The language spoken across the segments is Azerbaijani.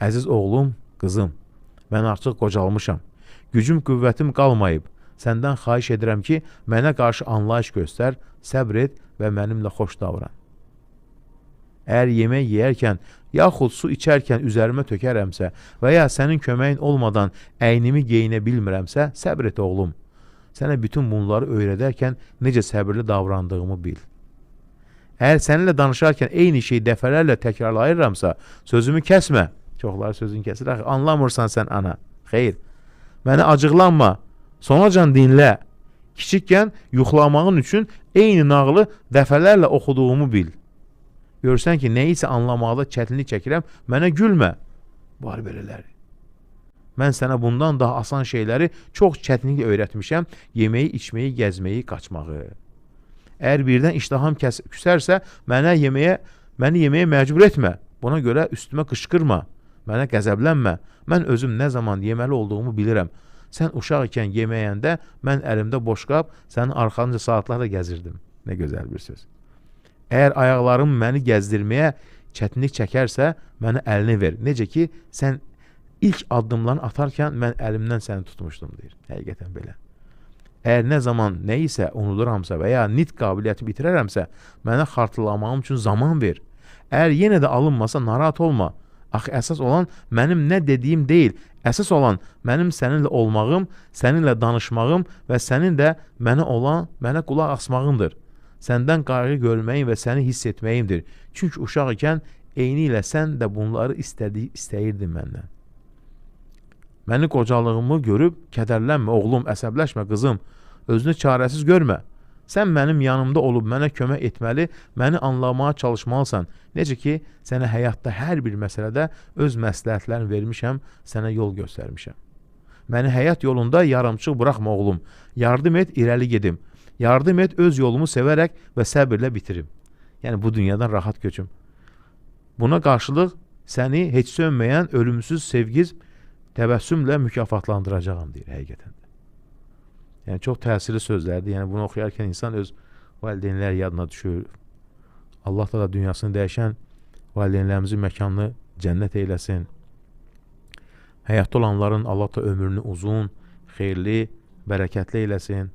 Əziz oğlum, qızım, mən artıq qocalmışam. Gücüm, qüvvətim qalmayıb. Səndən xahiş edirəm ki, mənə qarşı anlayış göstər, səbr et və mənimlə xoş davran. Əgər yemək yeyərkən, yaxud su içərkən üzərimə tökərəmsə və ya sənin köməyin olmadan əynimi geyinə bilmirəmsə, səbr et oğlum. Sənə bütün bunları öyrədərkən necə səbirli davrandığımı bil. Əgər səninlə danışarkən eyni şeyi dəfələrlə təkrarlayıramsa, sözümü kəsmə. Çoxları sözünü kəsir. Anlamırsan sən ana. Xeyr. Mənə acıqlanma. Sonacan dinlə. Kiçikkən yuxlamağın üçün eyni nağılı dəfələrlə oxuduğumu bil. Görsən ki, nəyisə anlamaqda çətinlik çəkirəm, mənə gülmə. Var belələri. Mən sənə bundan daha asan şeyləri çox çətinliklə öyrətmişəm. Yeməyi, içməyi, gəzməyi, qaçmağı. Əgər birdən iştaham küsərsə, məni yeməyə məcbur etmə. Buna görə üstümə qışqırma. Mənə qəzəblənmə. Mən özüm nə zaman yeməli olduğumu bilirəm. Sən uşaq ikən yeməyəndə mən əlimdə boşqab, sənin arxanca saatlarla gəzirdim. Nə gözəl bir söz. Əgər ayaqlarım məni gəzdirməyə çətinlik çəkərsə, mənə əlini ver. Necə ki, sən ilk addımlarını atarkən mən əlimdən səni tutmuşdum, deyir. Həqiqətən belə. Əgər nə zaman nə isə unuduramsa və ya nitq qabiliyyətimi itirərəmsə, mənə xatırlamağım üçün zaman ver. Əgər yenə də alınmasa, narahat olma. Axı, əsas olan mənim nə dediyim deyil, əsas olan mənim səninlə olmağım, səninlə danışmağım və sənin də mənə qulaq asmağındır. Səndən qayğı görməyim və səni hiss etməyimdir. Çünki uşaq ikən eyni ilə sən də bunları istəyirdin məndən. Məni qocalığımı görüb kədərlənmə, oğlum, əsəbləşmə, qızım, özünü çarəsiz görmə. Sən mənim yanımda olub mənə kömək etməli, məni anlamaya çalışmalısan. Necə ki, sənə həyatda hər bir məsələdə öz məsləhətlərini vermişəm, sənə yol göstərmişəm. Məni həyat yolunda yarımçıq buraxma, oğlum. Yardım et, irəli gedim. Yardım et, öz yolumu sevərək və səbirlə bitirim. Yəni, bu dünyadan rahat köçüm. Buna qarşılıq səni heç sönməyən ölümsüz sevgiz təbəssümlə mükafatlandıracağam, deyir həqiqətən. Yəni, çox təsirli sözlərdir. Yəni, bunu oxuyarkən insan öz valideynlər yadına düşür. Allah da dünyasını dəyişən valideynlərimizin məkanını cənnət eyləsin. Həyatda olanların Allah da ömrünü uzun, xeyirli, bərəkətli eyləsin.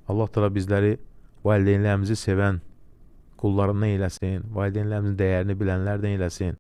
Allah da bizləri valideynlərimizi sevən qullarından eyləsin. Valideynlərimizin dəyərini bilənlərdən eyləsin.